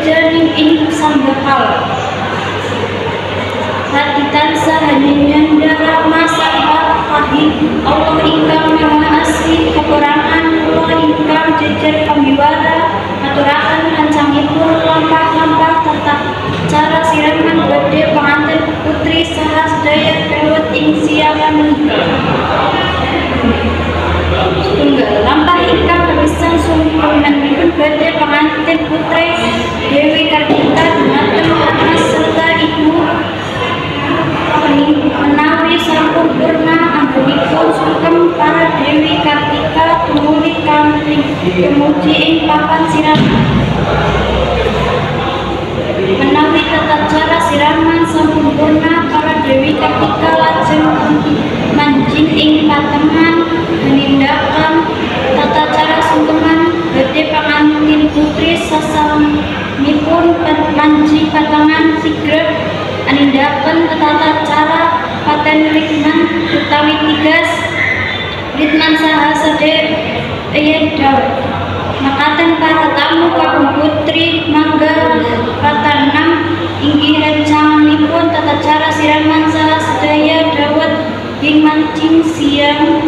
janing ing sambakal hati tansah nyandara masalah pahing Allah ingkang maha asli kekurangan kula ingkang jejer pamiwara aturaken kancangipun lampah-lampah tata cara siraman badhe panganten putri saha sedaya dawet ing siaran tunggal lampah ingkang kapisan sumpunanipun badhe panganten putri Dewi Kartika dumateng Mas serta ibu menawi sampun purna anggenipun sungkem para Dewi Kartika tumuli kanthi kemuji ing papan siraman menawi tata cara siraman sampun purna para Dewi Kartika lajeng manjing ing patengan menindakan tata cara sungkeman badhe pangantin putri sasamipun manjing patengan sigrep anindaken tata cara paten rikman utawi tigas ritman saha sade daw makaten para tamu kakung putri mangga patanam inggih rancanganipun tata cara siraman saha sedaya dawet ing mancing siang